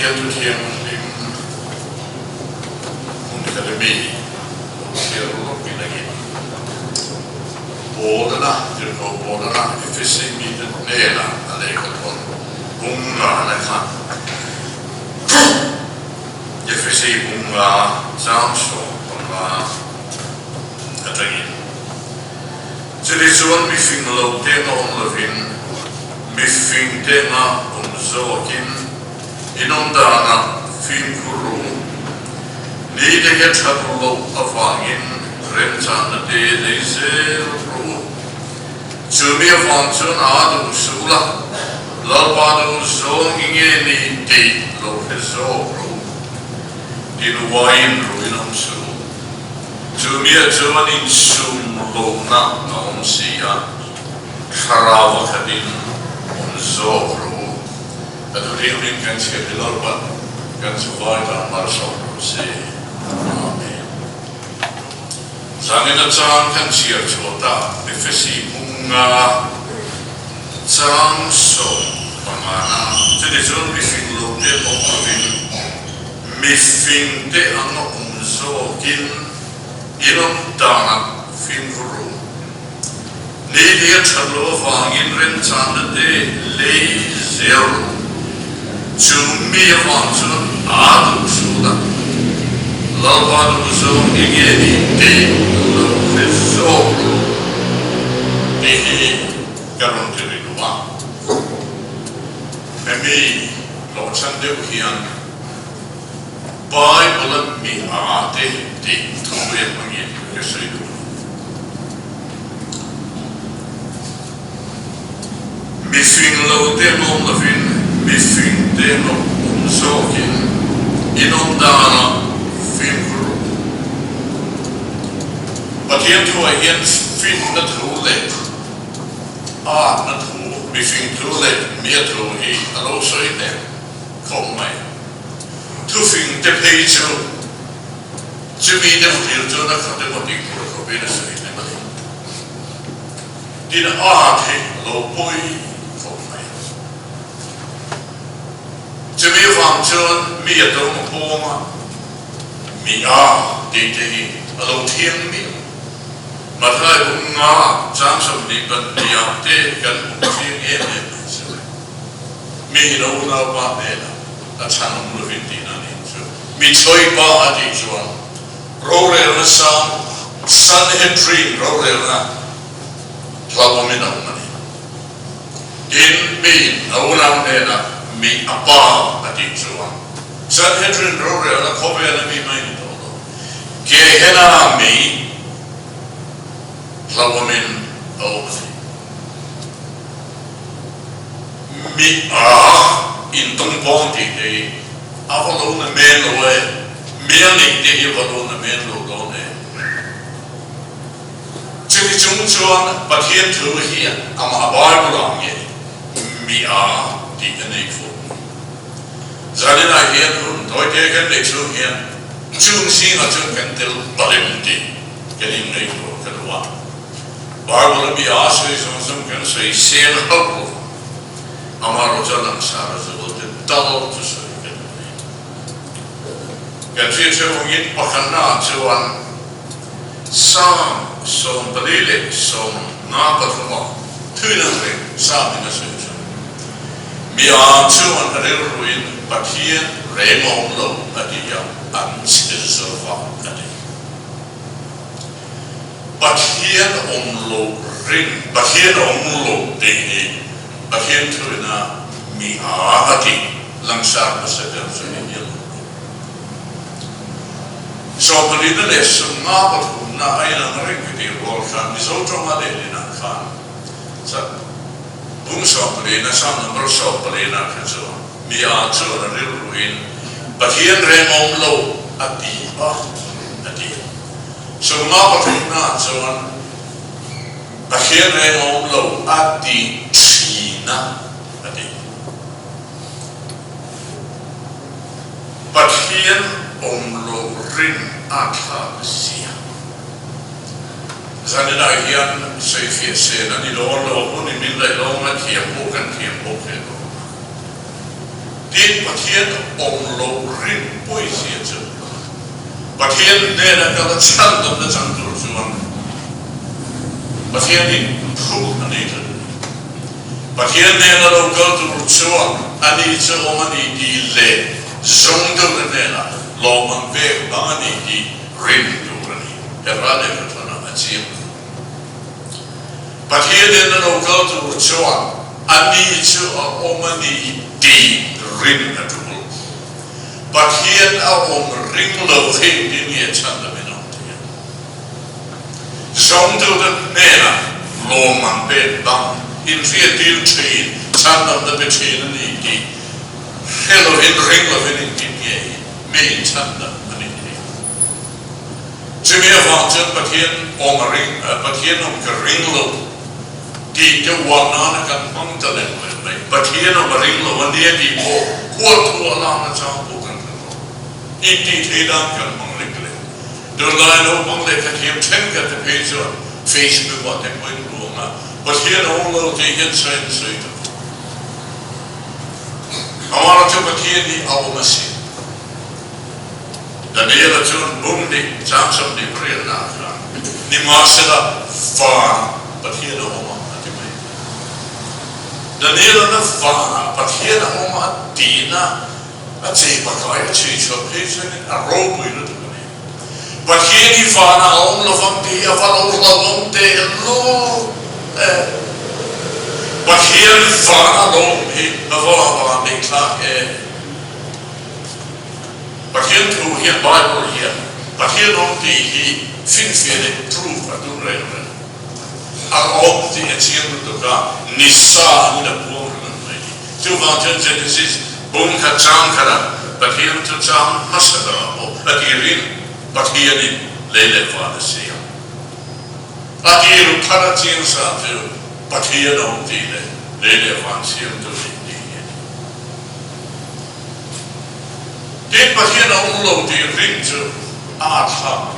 Pathian tu thiam lim academy siar lo pinagi bodana jirko bodana efisi mi den nela ale kon bunga na kha efisi bunga samso bunga atagi jadi suan mi fing lo tema on lovin mi fing tema on zokin inondana fin kuru ni de get hatlo afangin remchan de leise ru chumi afangchun adu sula lalpadu zonginge ni de lo fezo ru din wain ru inam su chumi achuan in sum lo na nom sia kharawa khadin zo ru adu rin kan sia de lalpa kan survive marso se amen Zangin at saan kan siya chota efesi bunga sang so pamana jadi zon mifing lo de pokrovin mifing de ano umzokin inom dana finguru ni dia chalo fangin ren chana de le zero chumi fangchun adu suda lalpadu zon ingeni de lo fesoro dihi garon tiri dua memi lo chande uhian Bible mi aate de tuwe mangi kesaidu mifing lo demo lavin mifing demo umzokin inom dana finguru Pathian tua hian fin na thule na thu mifing thule mia thu hi alo soi ne kom mai thu fin te pei chu chumi de phil chu na khate mo ti ko ko be na soi ne mai din the lo poi kom mai chumi fang chun mia to mo po ma mi de te hi alo thiam mi Matai bunga jang som di ban diam te kan thiam e mi no na pa ne la chan mu vin ti na ni chu mi choi pa ati chuan ro re na san Hedrin ro re na tlawo mi na ni din mi no na ne na mi apa ati chuan san Hedrin ro re na khobe na mi mai ni do ke hena mi Lawamin awasi mi intong ponti de avalo na meno e mianing de avalo na meno gone chini chungchuan pathian thu hi ama abai bulang ye mi di nei fu zalina hian hun toy te kan le chu hian chung si na chung kan tel balem di kenin nei fu kadwa Bible bi ashe som kan sei sen hapo amaro jalan sara zul te dalo tu sei kan chi ngin pakana chuan sam som balile som na patmo tuina re sam na sei mi chuan ruin pathian remon lo adia an chizova adi Pathian lo ring Pathian lo dini Pathian tu na mi hati langsar masakan seni so pelina le semua na aina ring di rolkan di sotong ada di nak kan sa bung so pelina sam number so pelina kan so mi tu na ruin Pathian remon lo ati So na chuan Pathian re om lo ati china ati Pathian om lo rin atha sia zanina hian sei fie se na ni lo ni min le lo ma thiam po kan thiam po ke di Tin Pathian Om Lo Rin Poesia Chu Pathian Nena Kala Chandam the Chantur Chuan Pathian in Phu Anita Pathian Nena Lo Gatu Chuan Anita Omani Di Le Zongdu Nena Loman Beg Bangani Di Rin Durani Herade Katana Achim Pathian Nena Lo Gatu Chuan Anita Omani Di Rin Atul Pathian Om Ring Lo Hing Din Ye Chanda Minantian Zongdu Nena Loman Beg Bang in fear deal chain, Chanda the Betain and Igi, Hello in Ring of an Indian, May Chanda and Igi. Jimmy of Mountain, Pathian Om Ring, Pathian Om Ringlo, Dita Wanana and Mountain, Pathian Om Ringlo, and the Eddie, what to allow the town open. Indeed, Hedam can Monglicle. The line of Monglic at him, 10 at the page on Facebook, what they went Roma. But here all of the inside side. I want to put here the Awamasi. The Nela Jun Bundi, Samsung de Prena, Nimasela Far, but here the Homa. The Nela Far, but here the Homa Dina, a Tapaka, a change of patient, a rope with it. But here the Fana, all of them, the Avalon, they low. But here the Fana long of the clock. But here too, here Bible here. But here don't he finfere proof at the railway. All the achievement of God, Nissa in the poor lady. 200 Genesis, Bunka Chankara, but here to Cham Masada, but here in Lele Father Sea. Adi Paratin Satu, but here don't deal, Lady wants him to be did but here don't load the ring to art hub.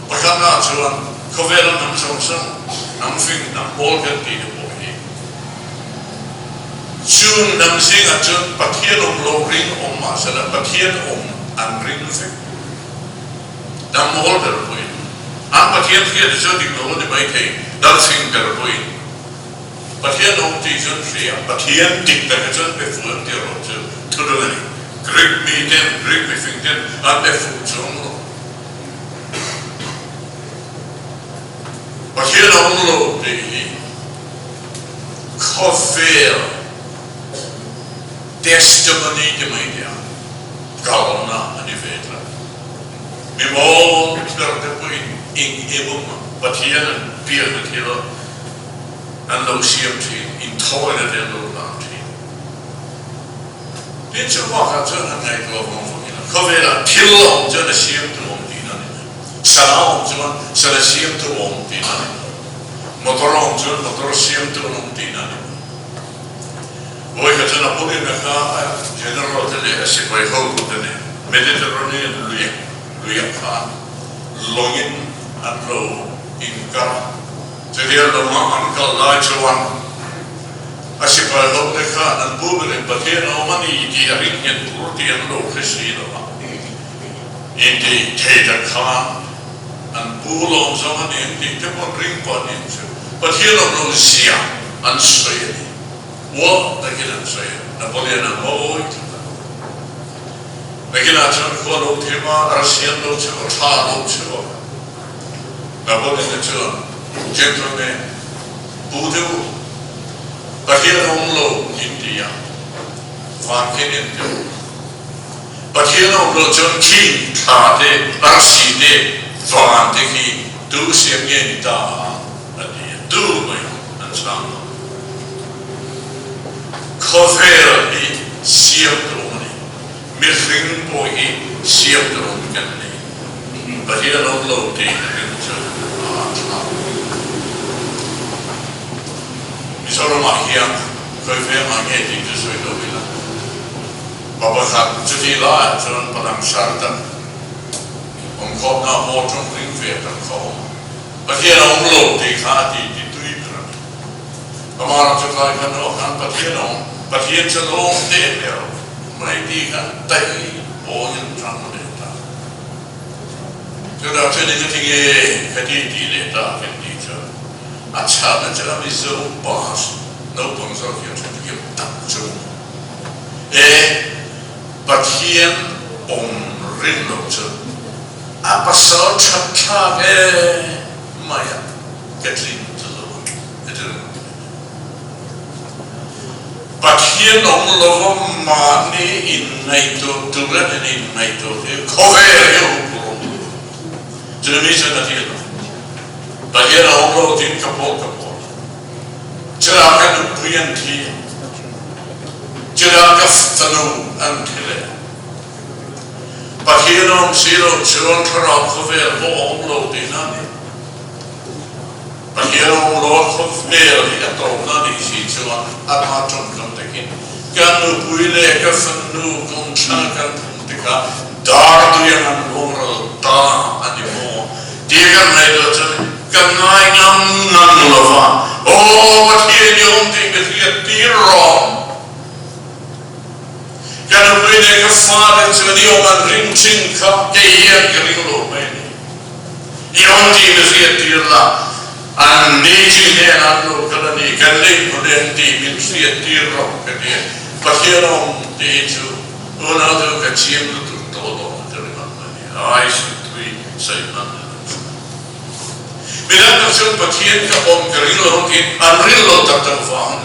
But I'm not so on Covelan and Samson, I'm thinking I'm all going to be the boy. Soon I'm seeing a turn, but here don't low ring on Masala, but here and ring thing. I'm all the boy. But here the Zodi know the Mike, that's in the way. But here no teacher, but here dig the Hazard before the road to the lady. Grip me then, grip me finger, and the food zone. But here no low, the coffee testimony to media. Galana and the Vedra. We all clear the point. In Ebum, but here and beer the hero and low CMT in toilet and low bounty. Did you walk out to a night of one? Covera, kill on the CM to one dinner. Salam to one, Salasium to one dinner. Motoron to Motor CM to one dinner. Boy, has an apology in the car, General as if I hold the name. Mediterranean Louis Khan, longing. And low in Gara. To hear the uncle large one. As if I hope the car and boobing, but here no money, dearing and purty and low casino. In the Tater car and pool on someone in the Timon ring pot into. But here no Sia and Sway. What the Killen say? Napoleon and Boy. The Killan follow Tima, Russian no to a tar no to. About in the turn, gentlemen, Budu, but here on low India, Van Kenyan. But here on low John King, Tade, Barside, Van Deki, do Siamien Da, do me and some. Covera be Siamdroni, Milling Boy, Siamdron, but here on low day. Misoro Mahia, Kofe Mageti to Swedovilla. Baba Judila, John Padam Sharta, Kona Horton Ringfet and Call. But here on low, they can't eat it to eat. Amara to like an oak, but here on, but here's a long day there. mai đi kan tai o yin trang le ta cho da chen ni ti ge ka di le ta kan di cha a cha na cha mi zo ba no pon so ki cha ki ta chu Pathian rin lo chu a pasal cha maya Kathleen to lo Pathian lo ma ni in nai to ran ni nai to khove yo Jeremy sa natin Pathian lo tin kapol Chira kan puyan thi Chira ka tanu an thile Pathian siro chuan thara khove lo dinani Pathian lo khove li atona ni si chuan ama chon kan takin kan puile ka fanu kon chana kan tika dar tu yan an lomra ta ani mo digan nei do chan kan nai ngam nan lova o Pathian yom ti betia tirom kan puile ka fare chani o man ring ching ka ke yan ring lo mai yom ti betia tirla an neji ne an lo kala ni kan le ko den ti min sia tiro ka ni Pathian ti chu ona do ka chiem tu todo te le man ni ai si tui sai man Bila na siya Pathian ka om karilo ki an rilo tak tak fa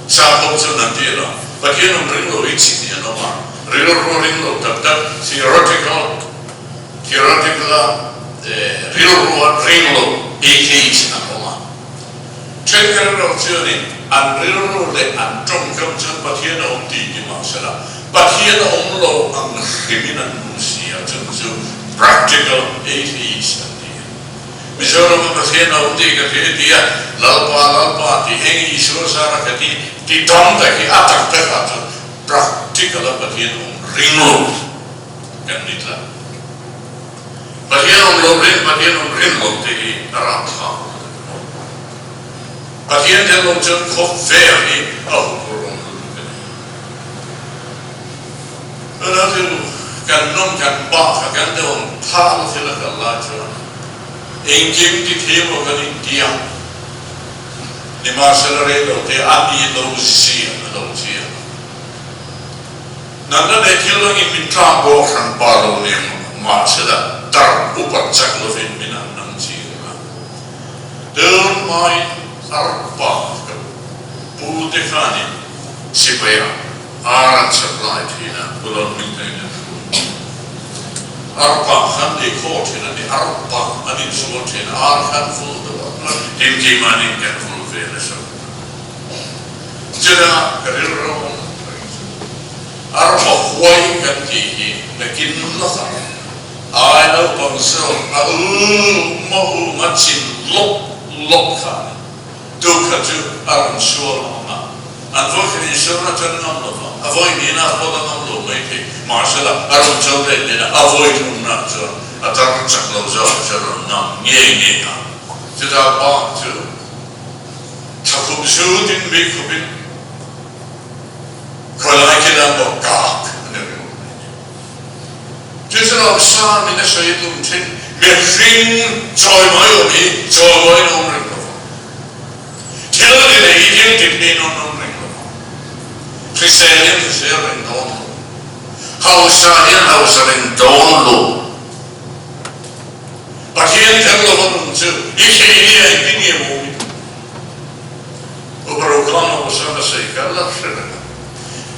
sa pom sa nantira Pathian om rilo ichi ni no ma rilo tak tak theoretical rilo AKs na koma. Checker ng journey, ang rilo le ang trongkam sa Pathian om di masala. Pathian om lo ang himinan siya so practical AKs na diyan. Misoro mo Pathian om di kasi diya lalpa di hengi iso sa rakati di tomda ki atak takat practical Pathian om rilo ganitla. Pathian om lo te arapha. Pathian te lo chen khoffer ni au koron. Ana te kan non kan ba kan te om thal se la kala cha. Engim ti themo kan India. Ni masala re lo te ani lo sia. Nanda de kilo ni minta bo kan ba lo ni masala tar upat chak lo fin minan nang chira don mai arpa pu de khani sipaya aran supply thina bulon minta arpa khan de ko thina ni arpa ani so thina ar khan full do dim ki mani kan full vele so jada kariro arpa huai kan ki nakin la I know myself, mahu machin lok ka, duka tu aram sure na. Anvoke ni sure tan nam lo, avoid ni na poda nam lo mai ke, marsala aram chode ni na avoid na jo, atar chak lo jo na nge na. Jada ba tu, takub shudin mikubin, kolai kila mo kak. Just an obscene in the shade of tin, Machine joy my omi, joy no ring. Tell the agent it may not ring. Christian is there in dawn. House in dawn low. But here tell the woman to, if he ain't been here moving. Over Oklahoma was on the sake, I love it.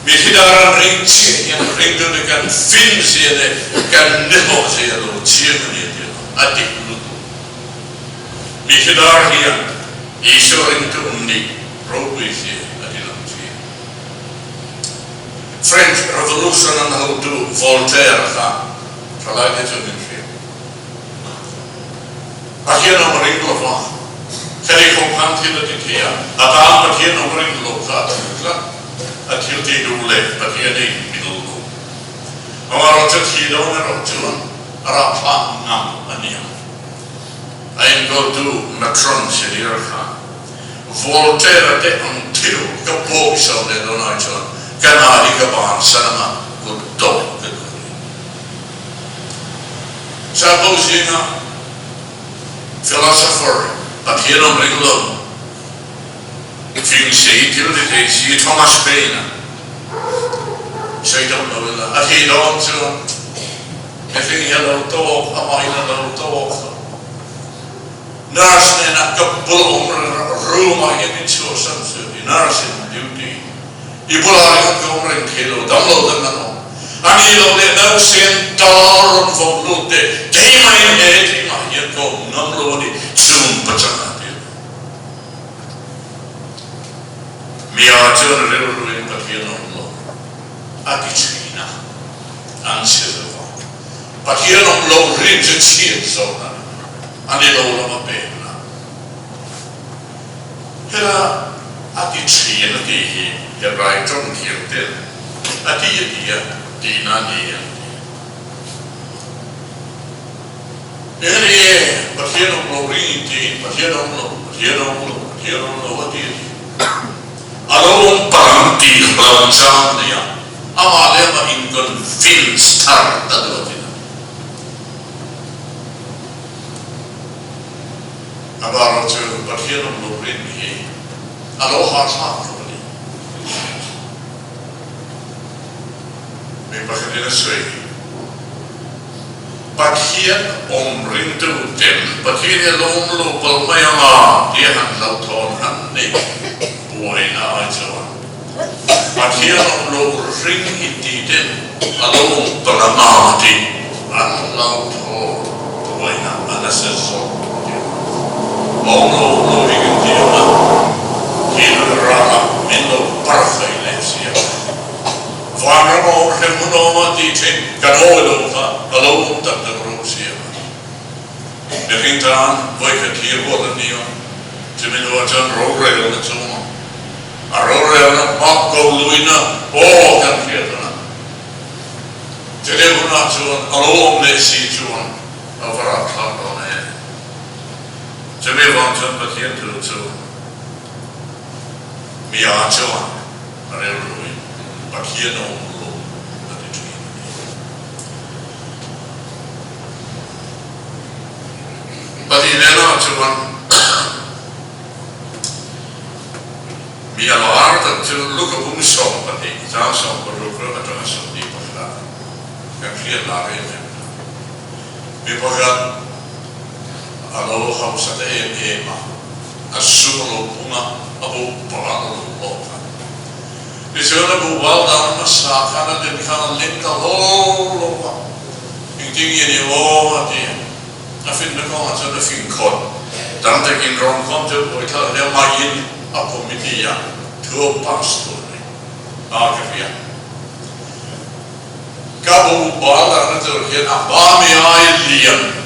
Mihidaran rinci yang rindu dengan fin siapa kan nemo siapa lo cium ni dia adik lu Mihidar dia isu itu unik robi siapa adik lu cium French Revolution and how to Voltaire kan kalau dia tu ni akhirnya orang rindu apa kali kompan tidak dia atau akhirnya orang rindu apa Atil ti dule Pathian ni middle. Amar chat hi do na rochuan arapa ngam aniam. I go to Macron Senior Khan. Voltaire te until the book so de donai chon. kana ikapan sana kudok keduri. Suppose philosopher pathiram ringlo fing sei tilde si Thomas Paine sei dom no la he dom so me fing hello talk amaina no talk nurse na kapul room I in so something nurse duty ibula ko umren khelo damlo damno ani lo le no sentar for lote tema in it ma yeko namlo ni sum pachana mi aciona le ruin patino lo aticina ansia va patino lo rige ci zona ani lo la pena era aticina di che vai ton chiede atia di nani ere patino lo rige patino lo atia alone paranti belangsanya amalema inconvinced tarda dotina abaro tu pathiano lo rinhi aloha sakuli me pakadina sei pathian rindu tem pathian lo palmayama dia han lauton hanne buena aja. Pathian lo ring itiden along palamati anlau to buena anaseso. Lo ingin dia rama mendo parfait lepsia. Varamo remuno ditchen kanolo fa along tak rosia. Begintan boykat hier worden nio. Jemelo ajan rogre na zono. Arore na makko luina kan fiatana. Jede guna zon alom le si zon avara tladone. Jeme vantan patient to mi ajon arelui pakieno lo atitui. Patinena zon mi alarta to look at whom song, but it's also for the progress of the people. Can feel la rete. People got a low house at the Ema, a solo puma, a boat, Parano, Lota. It's going to go well down the Sakana, then can link a whole over. Indeed, you all at the end. I think the comments on the fin cod. Dante in wrong content, we tell them my in. A comitia tuo pastori agavia kabu bala na terken abami ailian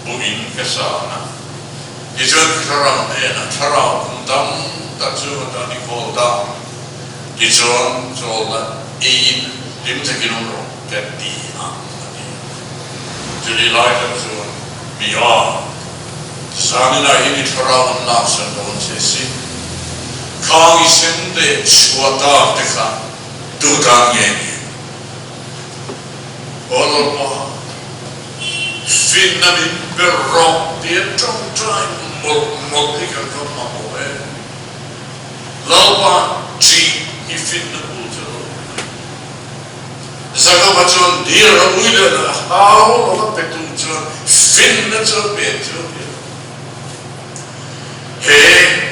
buin kesana ijon karam ena karam dam taju tani kolda ijon zola in dimtekinoro ketti amani juli laita zon biya sanina ini karam naksan don sesi Kang isende swata teka dudan yeni. Olma finna min berrock det time multikan komma på er. Laupa chi I finna utero. Saka bachon dira uile how of petucho finna so beto. Hey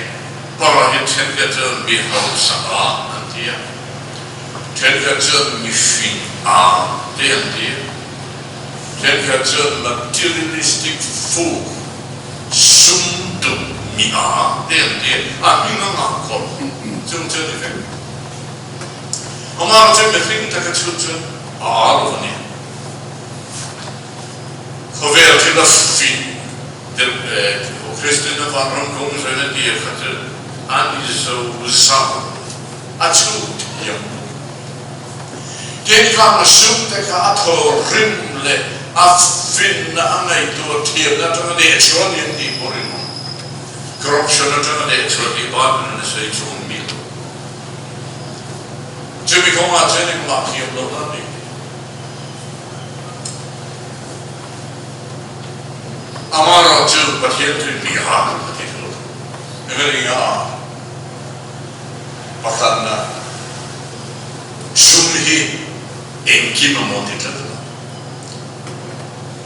bara tenkaton mi hausa antia tenkaton mi fin det tenkaton materialistic food sundum mi det mina nakon som tjänifek om man har med fling takatutun alvani kover till att fin det och kristna var runtom så är det för and is so atut ja den kan sumta ka ato rimle affinna anai to tiela to det så ni borin corruption to det så i baden så i så mil Chứ mình không ăn trên này mà hiệp đâu đó đi. Amara chứ bật hiện thì bị hạ bật hiện luôn. Nên cái gì à? Bắt thân là sung hi em kim mà một thì thật.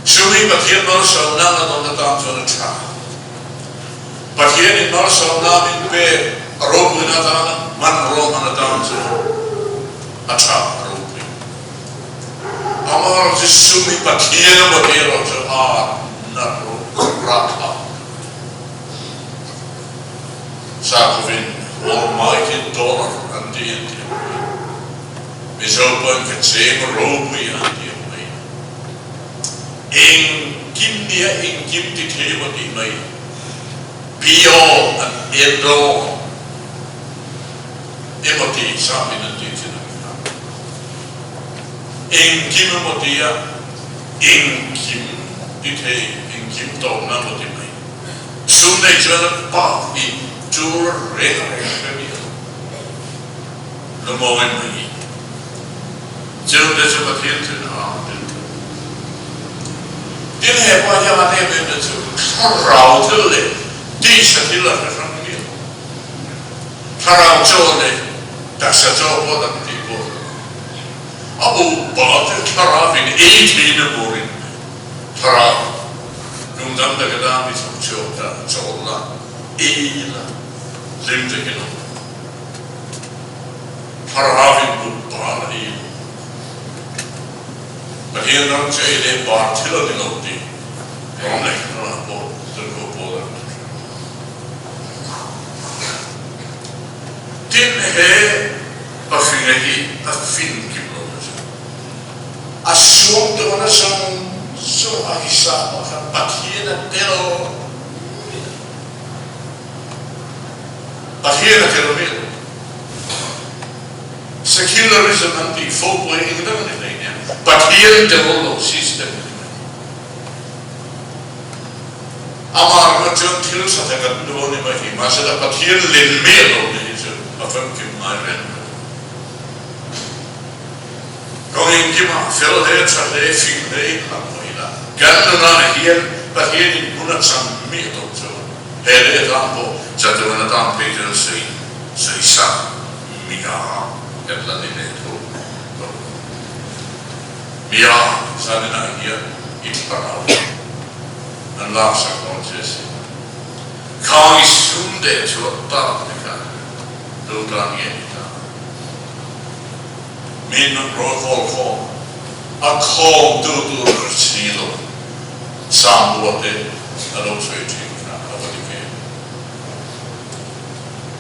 Sung hi bật hiện nó sầu na là nó tam cho nó cha. Bật hiện nó sầu na mình về rôm người ta na man rôm người tam cho acha rôm. Amara chứ sung hi bật hiện nó bật hiện nó cho na rapa. Sakovin Almighty dollar and the Indian. Miss Open can say Roby and the way. In Kimnia in Kim the table in May. Be all and end all. Emoti Samin and Ditin. In Kimamotia, in Kim Dite, in Kim Dog Namoti May. Soon they turn a path in. Chúa rèn cái miệng, nó mong anh mình, chứ để cho các thiên thần họ đến, thiên hệ qua nhà anh em đến chỗ rào thứ này, đi sẽ đi là phải không biết, rào chỗ này, đặc sản chỗ có đặc biệt có, abu bảo thế rào vì ấy thì nó bồi, rào, chúng ta đã cái đó bị chỗ ta chỗ là ấy là Lim te kino. Parahavin bu para i. But here not say they bar tilla di noti. From like no bo to go bo. Tin he a fingi a fin kimo. A suom to na so a hisa but here that tell. But here at the secularism and the folk way in the but here the whole system. Amar Majon Tills at a Gandoni by him, I said, but here Lin Melo is a funky my friend. Going to my fellow heads at the Fing Day, Gandona here, but here in Punatsan Mito. Hele tampo jatuhana tampo itu sisa mia kerana ini tu mia sana nak dia itu parau dan laksa konses kau isunde cuaca mereka tuan ini kita minum rokok aku tu silo sambuate dalam suci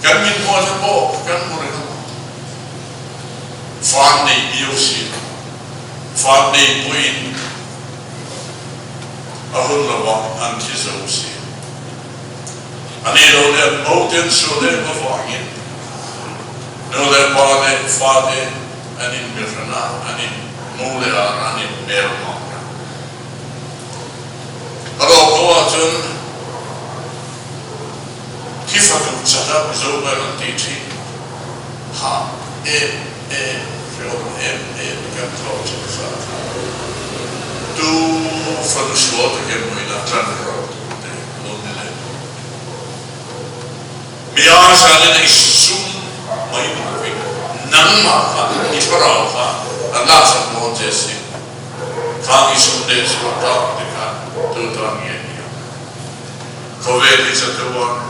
kan min mo sa po kan mo rin fan ni biosin fan ni puin ahun lawa antizosi ani lo le moten so le mafangin no le pade fade ani mirna ani mole ani merma alo ko atun Kifa tu cakap zoba nanti ti, ha, film kan tahu cakap. Tu fadu suatu yang mula terang, lomile. Biasa ada isum mai mungkin, nama kan, isparau kan, Allah semua jesi, kami sudah sepakat dengan Tuhan ini. Kau beri satuan.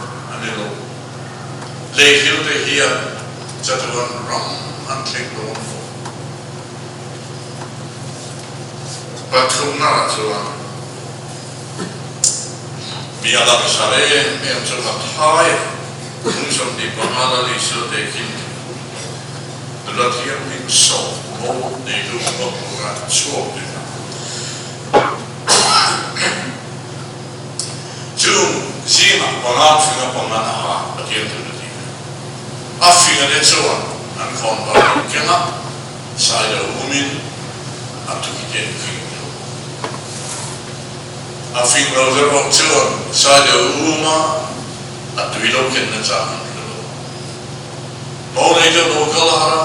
Leikil te hier jatuhan ram antling don fo. Patrona tuan. Miala besare yang cukup high. Mungkin di pengalah isu tekin. Latihan yang soft, mau itu bukan soft. Jum Zima, pengalam finga penganah, bagian tu nanti. Afinga dia cuan, angkon baru kena, saya umin, atau kita finga. Afinga orang cuan, saya umma, atau hidup kena jangan. Mau ni tu lokal hara,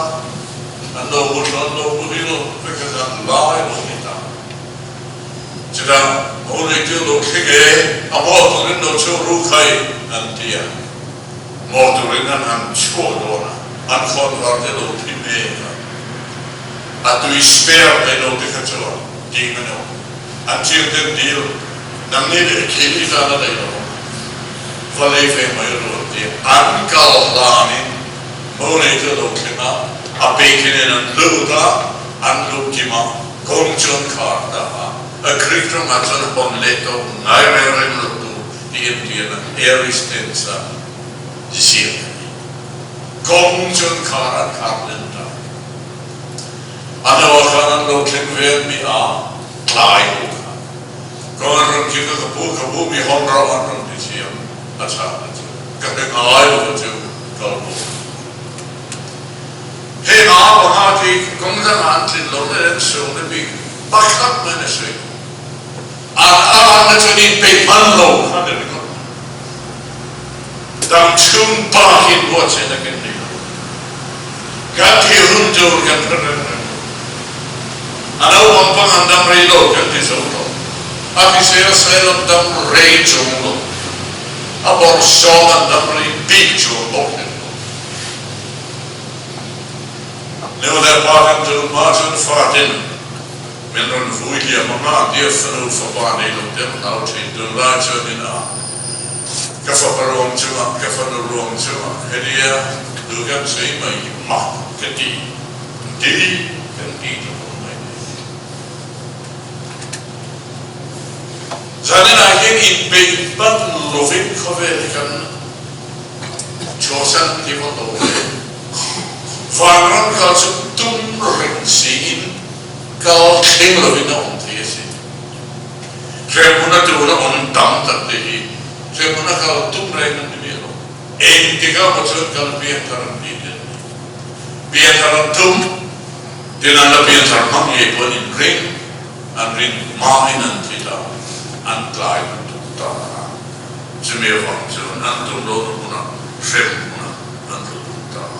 Chida only to look again, a mortal in the Churukai and dear. Mortal in an Chodona, unconverted old Himeka. And to spare the notification, Dimino, until the deal, Namid Kili Zanadino, Valefe Mayro, Uncle Lani, only to look him up, a bacon and Luda, and Lukima, Conchon Carta. A creature matson bonleto, naire lutu, the Indian, Aristensa, the Sir. Conjun Karan Carlinda. Anawakaran looking where me are, Lai. Goran Kika the book of Boomy Honra on this year, that's happened. Coming eye over to Golbo. Hey, Mahati, Gungan Antlin, London, and soon the big Backup Ministry. Ang nagsunin pay manlo hadin ko. Dang chung bahin buat saya nak ini. Ganti hundur ganti. Ano ang pangandam relo ganti soto. Aki saya dam rei chungo. Abor song dam rei big chungo. Now that part to Martin Fartin. Men on vuilia mama dia fanu fapane no dem out in the large in a kafaparom chuma kafanurom chuma hedia dugan sei mai ma kati dili kati to mai zanena again in big but loving cover kan chosan di foto farman kalsu tum ring sin Kau tinggal di dalam tiasi. Saya pun ada orang dam tadi. Saya pun kalau tumrai nanti biaro. Tiga macam kalau biar karam dia. Biar karam tum. Dia nak biar karam ye pun in ring, an ring main nanti dah, an klai nanti dah. Semua orang semua antum lor pun an sem pun antum dah.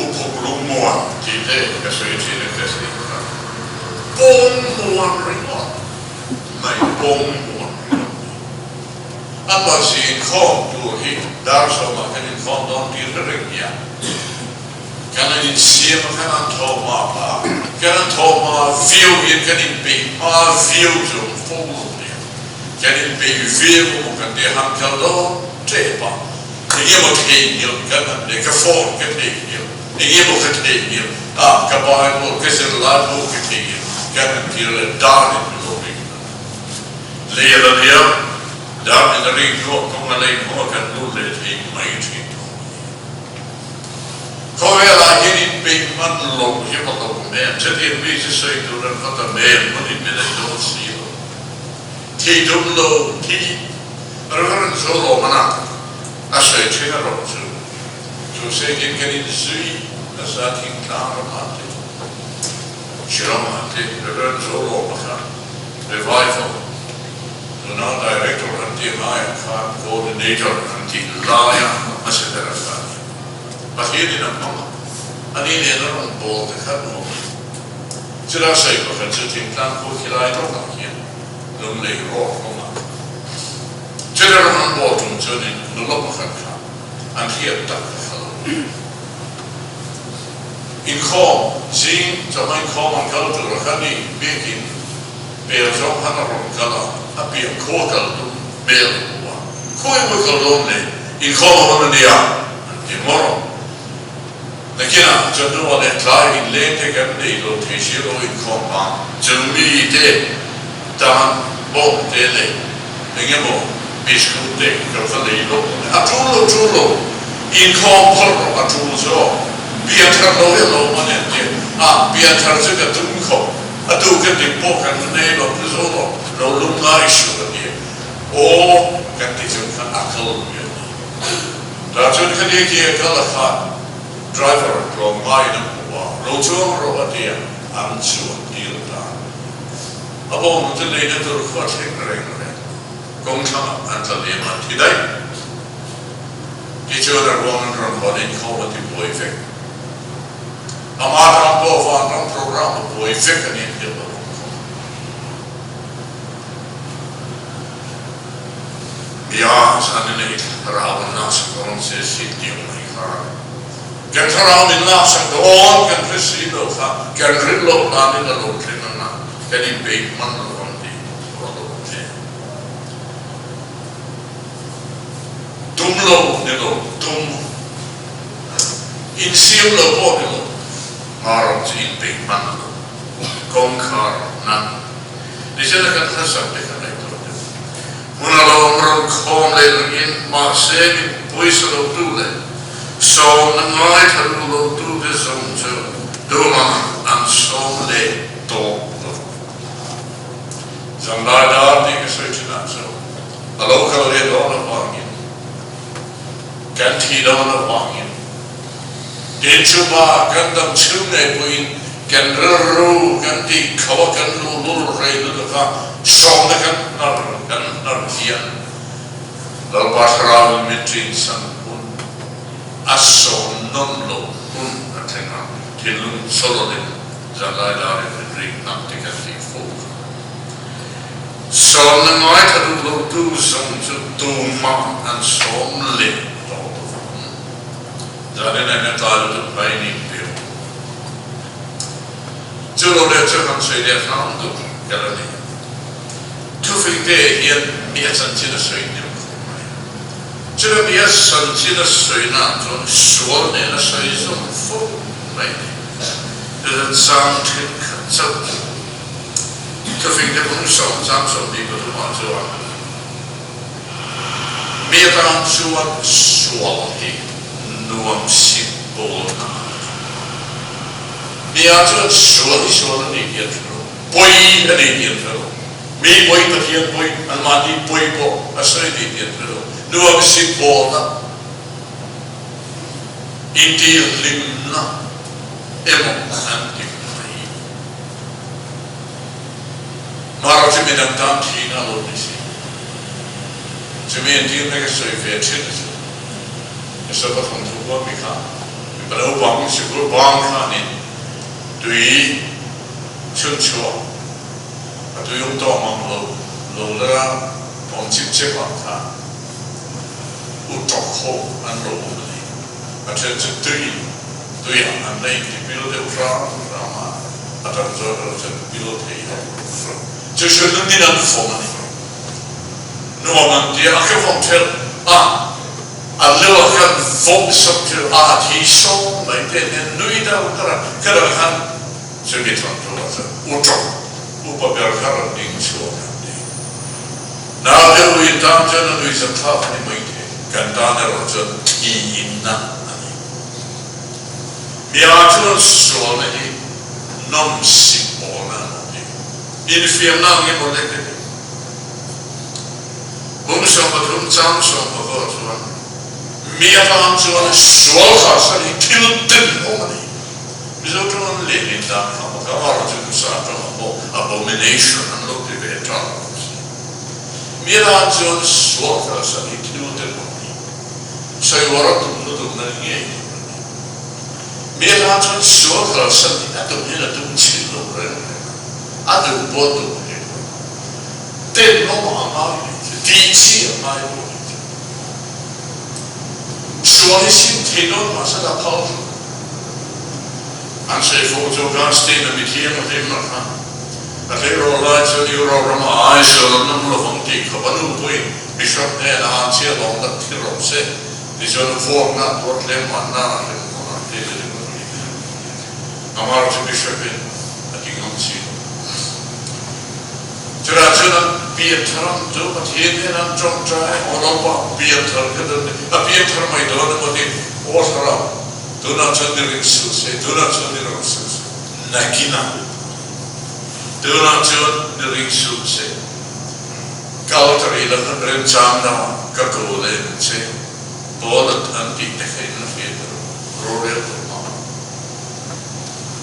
Pukuluan kita kasih ciri kasih kita. Pongmuan ringan, mai pongmuan. Apa sih kau tu hit dar sama kan in kau don ringnya. Kan in siapa kan tahu apa, kan tahu apa view in kan in be, view tu follow. Kan in be view kan dia hamkal do cepat. Dia mau tinggal kan dia kefor kan dia. Ini bukan dia, kabar itu keseluruhan bukan dia, kan dia dah itu. Lihat dia, dah ini ringo, kemudian makan dulu ini macam itu. Kau lagi ni pengman log, siapa tahu men, jadi bisa saya tu dan kata men, mungkin beda dosi. Tidur lo, orang solo mana, asal cina rosu. Saya ingin sui, saya ingin tahu mati. Siapa mati? Orang solo macam revival. Tuna director nanti maya kan, coordinator nanti laya masih terasa. Pasti ini nampak. Ani orang bol dekat mo. Sudah saya bukan setingkat ko kilai tu lagi. Lumleh roh koma. Sudah orang bol tu jadi nulok makan. Antiap tak. In kau, sih, cuma in kau mangkal tu rakan ni bikin berzom hanarom kala, tapi yang kau kalau tu berbuah. Kau yang berkalon ni, in kau mana dia, in morom. Nakina, jadi orang kelai in lente kan ni lo tisiro in kau bang, jumbi ite, tahan bom tele, dengan bom biskut dek, kalau ni lo, atulo. In kau perlu atulo so, biar terlalu mana dia, biar terjaga tungkau, atu kan dipokan ni lo presolo, lo lungai sudah dia, kan dijumkan akal dia. Rajun kan dia kalau driver lo main apa, lo cuma rawat dia, ansuh dia dah. Apa mungkin ini tu kuat hengkang, kongkang antar dia mati dah. Kita ada ruangan ramai kau mati boy efek. Amata po fa ng programa po effect ni Hilda. Biya sa nila rawan na sa karon sa city ng Hikara. Kan rawan na sa doon kan presido ka kan rilo na nila lokrin na kan ibig man na kundi produkte. Tumlo nilo tum insiulo po nilo marong sa ibig man na kongkar na di sila kan sasabi ka na ito. Muna lang kong lalagin masegin puwisa lo tule. So nangai tarulo tule somjo duma ang somle to. Sandai dati kasi na so. Alo ka le doon ang wangin. Ganti doon ang wangin. Denchuba gandang chune puin ganruru ganti kawakan lulur rey lulaka somle kan narkian. Lalbasraul mitrin san aso non lo atenga tilun solo din zalai dari ring nantikan di folk so nangai tadu lo tu som tu ma an som le to jadi na talu tu bai ni pio julo de chukan sei de nam tu galani tu fi de hian mi san chi de sei ni这个比较神奇的水呢，从说那个水中风来的，就是张天可走，这非得不手张手的不是嘛是吧？没当说说的，弄心波那，没有这说的那点头，背的那点头，没背的天背，俺妈的背过，水的点头。Nuang si bona iti limna emo anti mai maro ci medang tanti na lo disi ci menti ne che soi fece e so pa con tu mi ka mi pa lo bang si ko bang ka ni tui chun chuo a tu yung to mang lo la on chip chip ka utok ho an lo ni ate te tui an nei ki pilo de fra ma ata zo te pilo te ha je je ne ni nan fo mani no man dia a ke fo tel a lo kan fo so te a ti so mai te ne nui da utara kada kan se mi tron to asa utok upa ber karan ding so na de ui tam jana ui sa ta ni mai Cantare rojo inna mi ha solo di non si buona il fiamma che volete un sono cham so ko mi ha solo sa di tilten omani bisogna le linda ma cavolo ci sa abomination and look at it mi ha solo sa di tilten saya orang tu tu nanya, mereka tu suara kalau sendiri atau dia tu cilo orang, ada bodoh ni, tenno mana ni, dici mana ni, suara sih tenno masa dah kau, ansai foto kan stena mithiam atau mana, atau orang lain jadi orang ramai soalan nama orang tiga, baru pun bishop ni ada ansai orang tak terus se. Di sono forma por le manna le monate le amar ci bishop ati gonzi c'era Pietro tu pathiene nan jontra onopa Pietro kada a Pietro mai dona moti osra tu na chandri se tu na chandri se nakina tu na chandri se kautari la renchamna kakole se Bolat anti tekhin Pedro, Rodel Toma.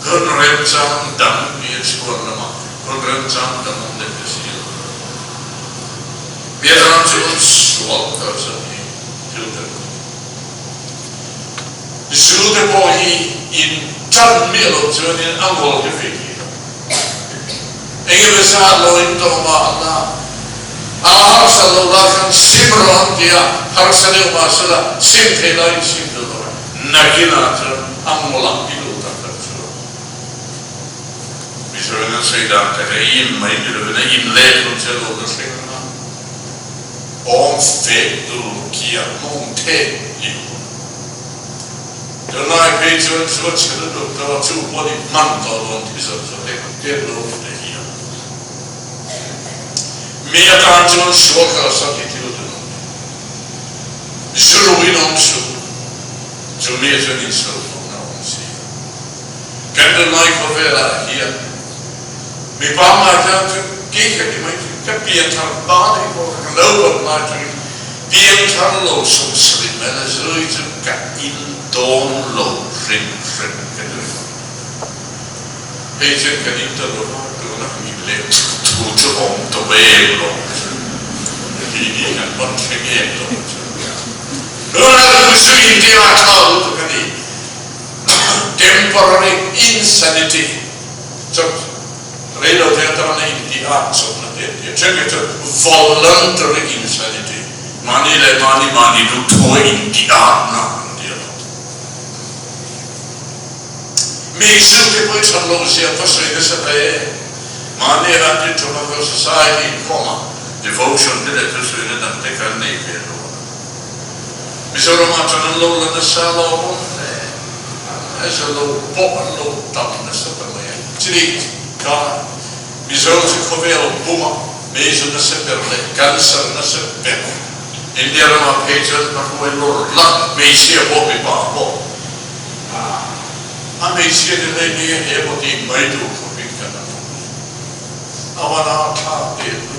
Kunrenzam dam bieskornama, kunrenzam dam depresil. Biedam chun swal karsani, tilter.Isude bohi in chân mi lo cho nên ăn ngồi cái việc gì anh em sao lo in to mà na har sa lo la kan simron dia har sa le ma sa la sim the la sim do nakina cho ăn ngồi làm cái đồ ta cho bây giờ nó xây ra cái in mấy cái đồ nó in lên luôn cho lo nó xây ra om phê đồ kia mong thế cho nên bây giờ số chuyện đó đó chú bố đi mang到luôn thì sao sao đấy cái đồ này hiểu mình đang cho số cái sao cái điều đó số rồi nó số cho mình cho nên số nó không gì cái đó nói có vẻ là hiểu mình bảo mà cho cái mấy cái biến thành ba này có cái lâu hơn mà cho biến thành lâu sống slim mà là rồi cho cái in Don lo rin cái đó. Bây giờ cái điểm đó nó mình lên thu cho ông tổ bê lo. Thì đi ăn bánh sinh em lo. Đó là một sự India thao đó cái gì. Temporary insanity. Cho lấy đầu tiên ta nói India sống là thế. Cho cái cho voluntary insanity. Mani lu thôi India na. Mình sự cái bữa chân lâu xưa có sự cái sự đấy mà nếu anh đi trong một society coma devotion thì là cái sự này đang take cái này về rồi bây giờ mà cho nên lâu là nó sao lâu không hay sao lâu bỏ lâu tập nó sao vậy chỉ đi cả bây giờ thì có vẻ là buma bây giờ nó sẽ bị cancer nó sẽ bị India mà patient nó có lâu lắm bây giờ bỏ bị bỏ Ame siya nila niya ebo di maidu kubik ka na. Awana ta dito.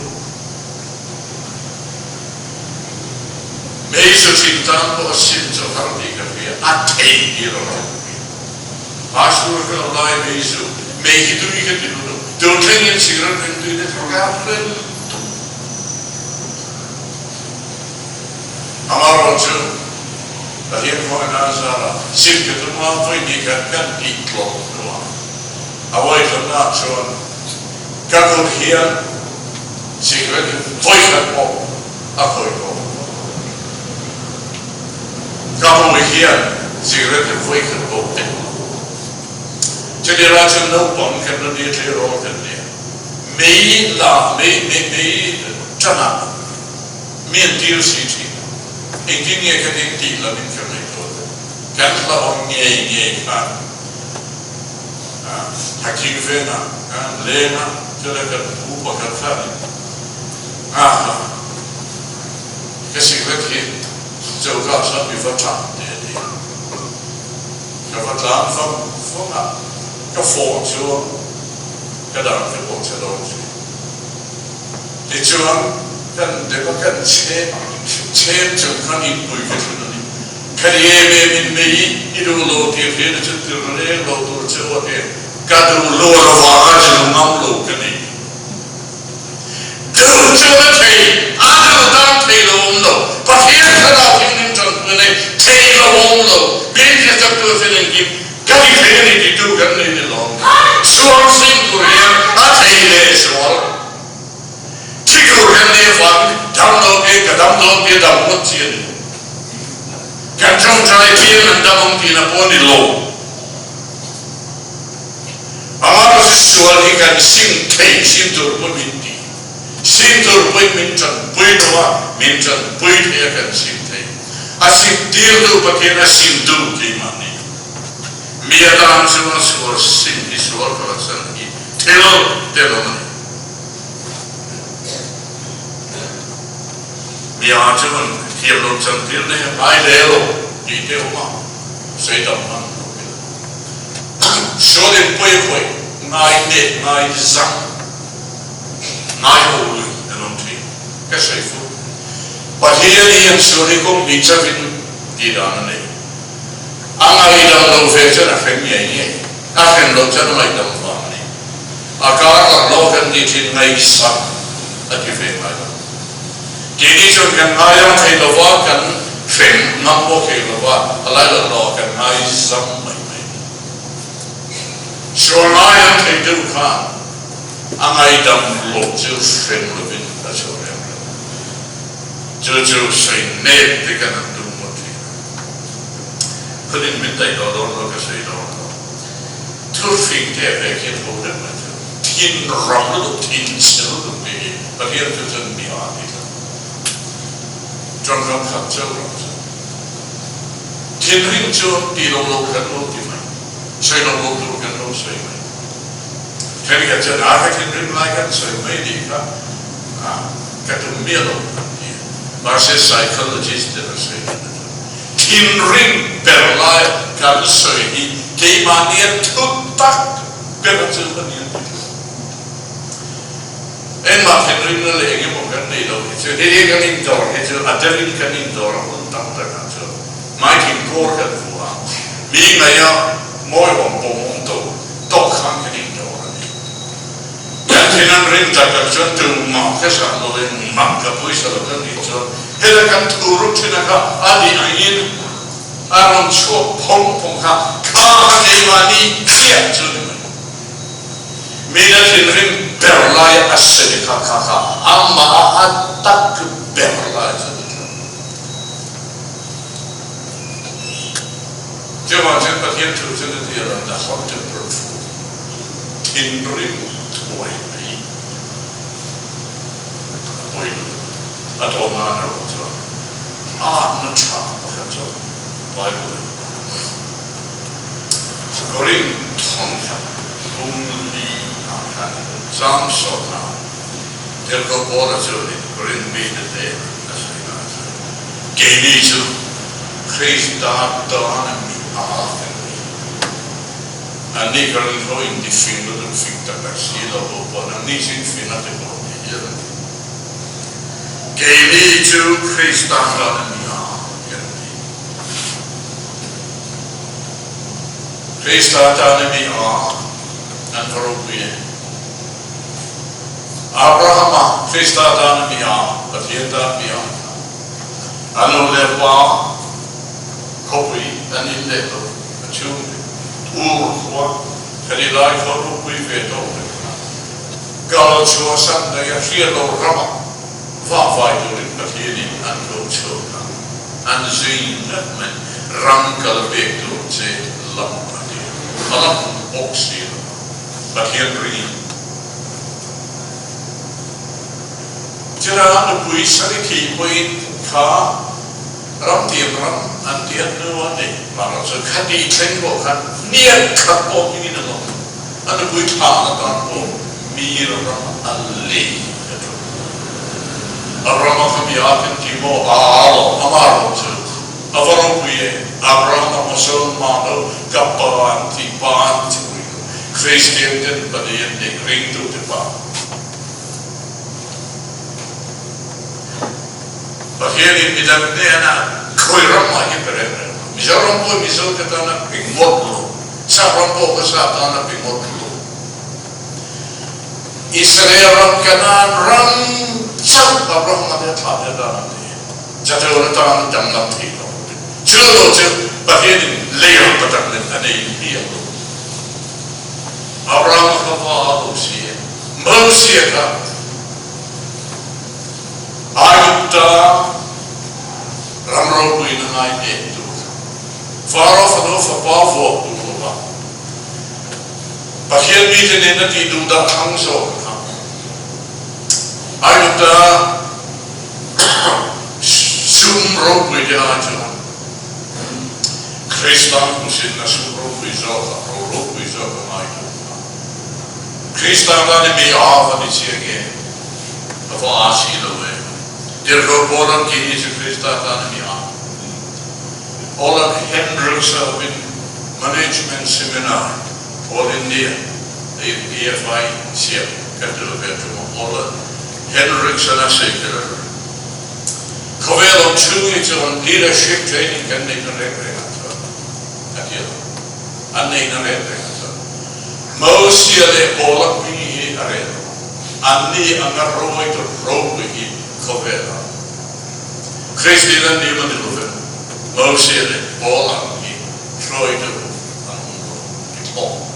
May so cintaan po asin so kardi ka piya. Atay iro na. Asur ka alay may so. May hidui ka dito. Don't think in cigarette and do it for kapren. Amaro jo. Dahil mo na sa simple to mga po hindi ka itlog doon. Away ka na so kakulhiyan sigurado voice mo ako ito. Kakulhiyan sigurado voice mo ito. Jadi raja no pun kerana dia teror kerana may cana may deal city. Ingin ye kan ingin lah min kerana itu, kan lah orang ye kan, hakim fena, kan lena, jadi kan buka kan fana, kesiklet ye, jauh kau sampai fatah dia, kau fatah fana, kau fong cuan, kadang kau fong cuan, di cuan kan dekat kan Chem kan ibu itu ni. Kerja ini itu lo tiap-tiap itu terus lo terus jawab dia. Kadu lo rawa aja ngam lo kini. Terus jawab dia. Ada orang telo lo. Pasir kerana ini contoh ni telo lo. Bila kita tu filem kami filem itu kan ini lo. Suara sing Korea ada ini suara. Cikgu kan dia faham. Kadang dia dah mati ni. Kadang cari dia nanti mungkin apa ni lo. Amar sesuatu ikan sing teh sing turun minti, sing turun mincan, mincan dia kan sing teh. Asyik dia tu pakai sing tu gimana? Mia dalam semua sing isuar kawasan ini. Telo mana? Mia macam tiap lom cantik ni, ai lelo, di rumah, saya dah mana. Soalnya poi, ngai zang, ngai hulu, dalam tu, kesai fu. Bahagian yang soalnya kau bica di dalam ni. Angai dalam loveja nak kami ini, akan loveja nak dalam bang ni. Akar loveja di sini ngai zang, lagi faham. Kini cuma kan ayam kaya lova kan film nampak kaya lova, alai lova kan ayam mai. so ngai ang thei du kha angai dam lo chu fen lovin a so rem chu sai ne te kan du mo ti khadin min dai do lo ka sai do thu fing te ve kin ho de ma tin ram lo tin sil lo me ba hian chu chen mi a ti trong ram khat châu thiên ring chu ti lo lo kan lo ti mai sai lo lo tu kan lo sai mai thế thì chân á cái thiên ring lại kan sai mai đi ka cái tu mi lo mà sẽ psychologist de sai thiên ring per lại kan sai đi cái mà niệm thức tắc cái nó chưa có niệm em mà thiên ring nó lại cái một cái này đâu chứ đi cái niệm đó cái chứ adrenaline cái niệm đó là cũng tăng tới cả chứ mai thiên cố cái phù hợp mi ngày á mỗi hôm bông tổ tóc khang cái niệm đó cái thiên anh ring ta cái chân từ mà cái sản lo lên mang cái bụi sản lo cái niệm cho hết là cái thu rút thiên anh đi anh aron chua pong ha ka nei mani kia chu me da tin rim berlai asse ka amma atak berlai chu ma chen pa thiên tu chen de ra da hot temper tin rim tuai oi atoma na chu na cha ka chu Bible. Corinth Tonka, only some sort now. They'll go all the children, Corinth made it there. Gave me to Christ that dawn and me often. And they can go in the field and think that I see the hope on a nation finna the body. Gave me to Christ that dawn and me. Krista tanemi and Faruqi. Abraham, Krista tanemi but here tanemi Anu lepa kopi and in lepo chu urwa kadi lai Faruqi veto. Galo chua sanda ya hielo rama va vai durin but here and go chua and zin men ram kalbek to say lam. Alam oxy, but here green. Jara the police are key point car, ram the ram, and the other one day. Maros a caddy tango can near cut off in the long. And the good part of me ram a lay. A ram of the art and Timo, Amaro too. Avarokuye, Abraham Musulmano, Kappa, Antipan, Christian, but they ring to the bar. But here in Midamena, Koirama Hiperena, Mizarampo, Mizokatana, Pingmotlo, Sarampo, Satana, Pingmotlo. Israel Kanan Ram, Sam Abraham at Hadana, Jatatan Damnati. Chilo chu pahin layer patak len anei dia Abraham ka pa usia Moses ka ayuta ramro kuin ngai de tu faro fano fa pa vo tu ba pahin mi te ne ti du da hang so ayuta sum ro kuin ja chu Kristan musin na sumro kuizoka, rolo kuizoka maitu. Kristan dani mi ava ni siege, ava asilo we. Dirko bolan kini si Kristan dani mi ava. Ola Hendriksa bin management seminar, all India, EFI siap katu katu ola Hendriksa na sekere. Kovelo chungi chon leadership training kan ne kan rekre. Anei na rete Mausia le ola pingi arete Anni angarroi to rohi kovela Christi la ni manilove Mausia le ola pingi troi to anungo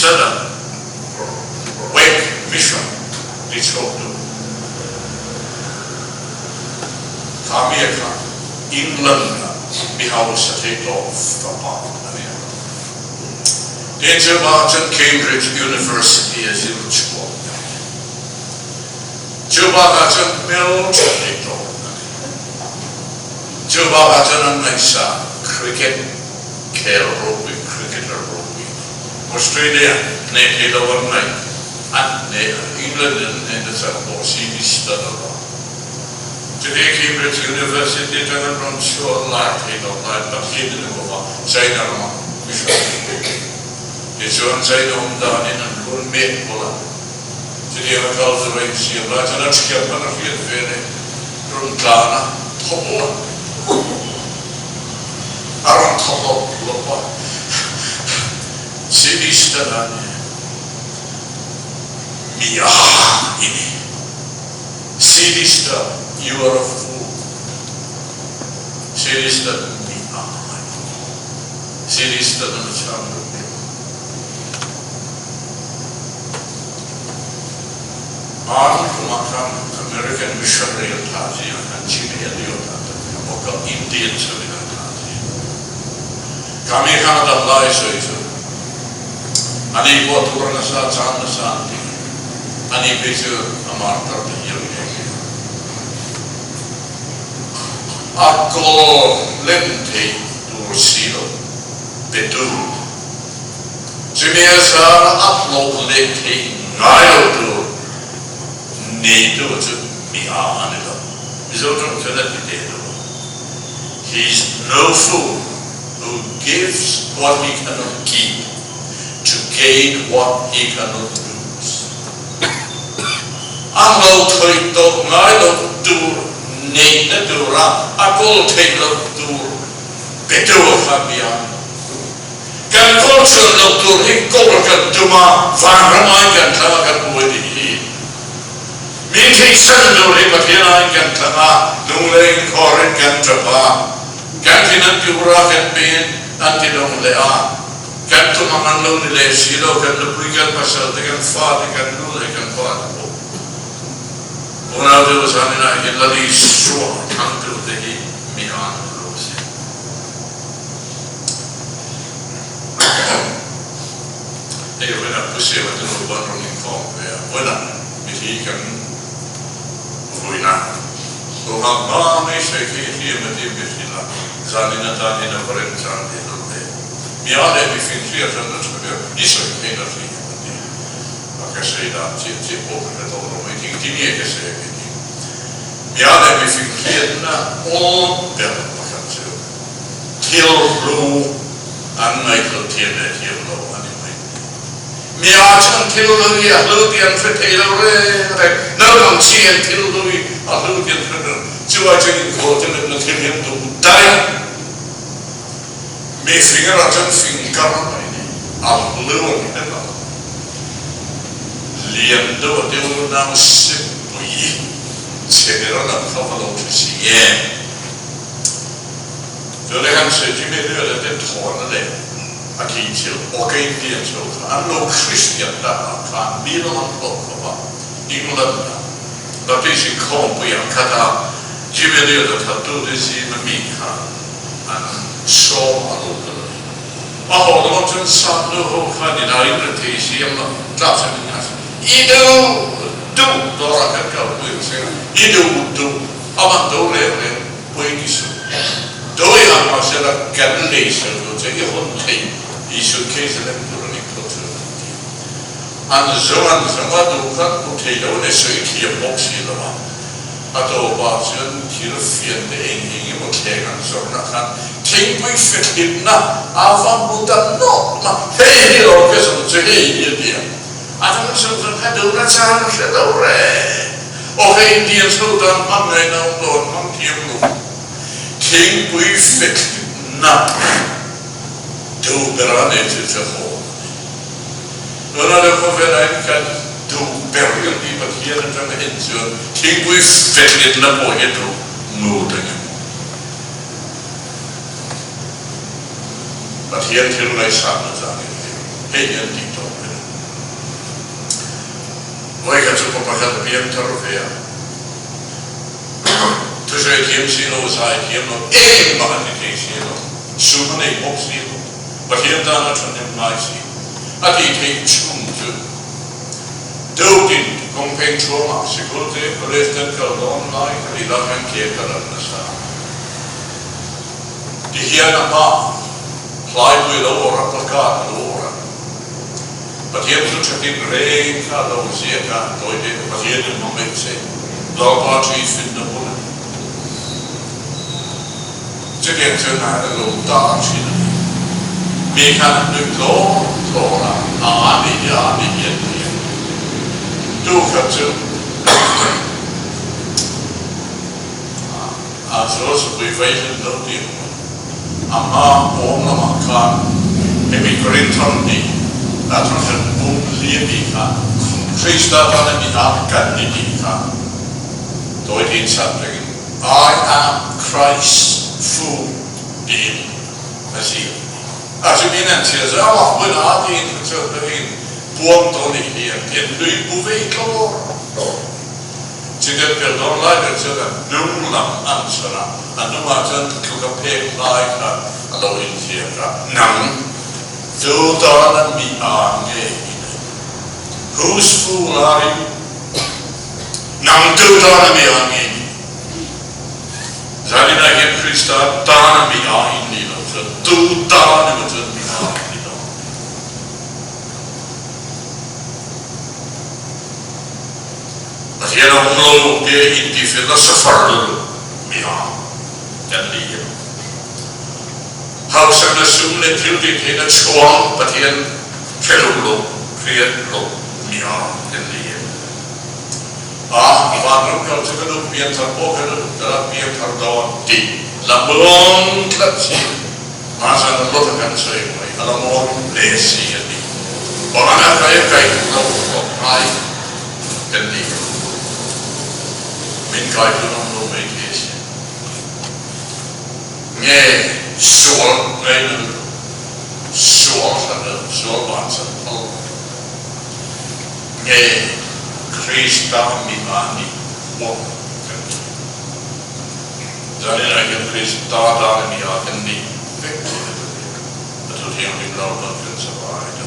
sada wake mission di chokdu kami ka England bihau sa take off kapag ania dito ba sa Cambridge University as you chukwa chuba ka sa Melbourne take off chuba ka sa naisa cricket खेल rugby cricketer rugby Australia ne खेला वरना अन्य England ने जैसा बहुत सीमित था Today Cambridge University jangan ronsur lah खेला lah tapi ini juga saya nama misalnya Dijual saya dah ni nak rumit pula jadi kalau orang siapa jangan siapa nak lihat vene runtana thopla Arang thopla lupa Sidistan Mia ini Sidistan you are a fool Sidistan Mia Sidistan macam Orang kemakan American missionary tadi yang Cina dia atau Indian sebenarnya tadi kami kan ada lain itu ani buat orang asal sana sana ani betul amat terjadi aku lente tursilo betul semasa upload lente ngayo tu ni tu mian itu Isotong salah kita He's no fool who gives what he cannot keep to gain what he cannot lose. Ang tay to ngay lo dur ni na dura ako tay lo dur betul fabian. Kan culture lo dur hikol kan duma farmai kan tama kan buat Minti sendo le patiena kan tama nunglein koren kan tapa kan tinan tiura kan ben anti dong lea kan tu mangan lo ni le silo kan lebih kan pasal dengan fa dengan lu kan fa una de los anina que la di so tanto de mi han lo se e buena puseva de lo buono in compe buona mi kan Ruina. Tuhan maha meistä kiinni metiimisillä. Sanina tanina parentsaan tiedonne. Miale mi fin sieltä nästöviä iso meitä siihen. Vaikka se ei daa se pohjat olla mekin tiniekä se. Miale mi fin sieltä on pelpakan se. Tilru annaikal tiedä tilru animai. Miachan tilru ja lutian feteilaure. Nalkan siihen tilui alutian feteilaure. Cuacain kotin na tilien tu dai. Me fingeratan fingar ini. Alluan ena. Lian do teu nam sepui. Segerana kafalo sien. Jolehan se jimelia de tornade. Aqui til okay dia so. Anno Christian da kan bilan kokova. England tapi si kompu yang kata jimelia da tatu desi memika an so alu Aho dengan satu hokan di dalam retisi yang tak sebenarnya itu tu dorakan kau bukan itu tu aman dole bukan isu doi yang masalah kerja isu jadi hontai isu kisah yang turun itu an zaman dukan utai dole sekian boksi lama atau bahkan kirfian ini mungkin sebenarnya Tingui fitna avam buta no ma hei lo che sono hei dia ada sono ada una cara che dore o hei dia sono ma nei non lo non tiempo tingui fitna tu berane te ho non ada convena kan tu bergen di bagian dan insun tingui fitna po itu mudah But here till I saw the hei yang di to Oi ka tu papakat piam tarofea. Tu sai kiam sino sai kiam no makan ni sino. Sumane mok sino. Bahiam dana chunim mai si. Ati te chung tu. Dodin kong peng trauma sikulte kolestan kaldon lai kalilakan kia karan nasa. Dihiana ma. Plai bui lo ora plakar lo ora. Bahiam tu chakin rei ka lo siaka doide bahiam ni moment se. Lo patri finna buna. Chicken tuna lo ta china. Mi kan nu lo tora ani yen. Du kan tu. Så blir fejlen lo di. Amma om na makan. Emi korintan ni. Atron kan bum liemi ka. Krista tan ni kan ni ka. Doit in something. I am Christ full in Asia. Alltså minnen till så alla på att in så in buon toni hier en lui buvekor. Tidak perdon lagi sudah nunglam ansara. Anu macam kita pek lagi kalau insiara. Nang tu dalam biangnya. Who's fool are you? Nang tu dalam biangnya. Jadi nak Krista dalam biang ini lah. Tu dalam macam biang ini lah. Masih ada umlo dia inti filsafar dulu biang dan dia. Hal sana sumle tildi hina chuang patian kelulo kriat lo biang dan dia. Ivan kau cakap biang terpokok dalam biang terdawan di lambung klasi. Masa nalot kan saya mai alamon lesi ini. Orang nak kaya lo kai dan dia. Min kai tu lo vacation. Nge sual ngai sual sana sual bangsa. Nge Krista mimani wong. Jadi nak Krista dalam ni akan ni. Betul yang dilakukan sebagai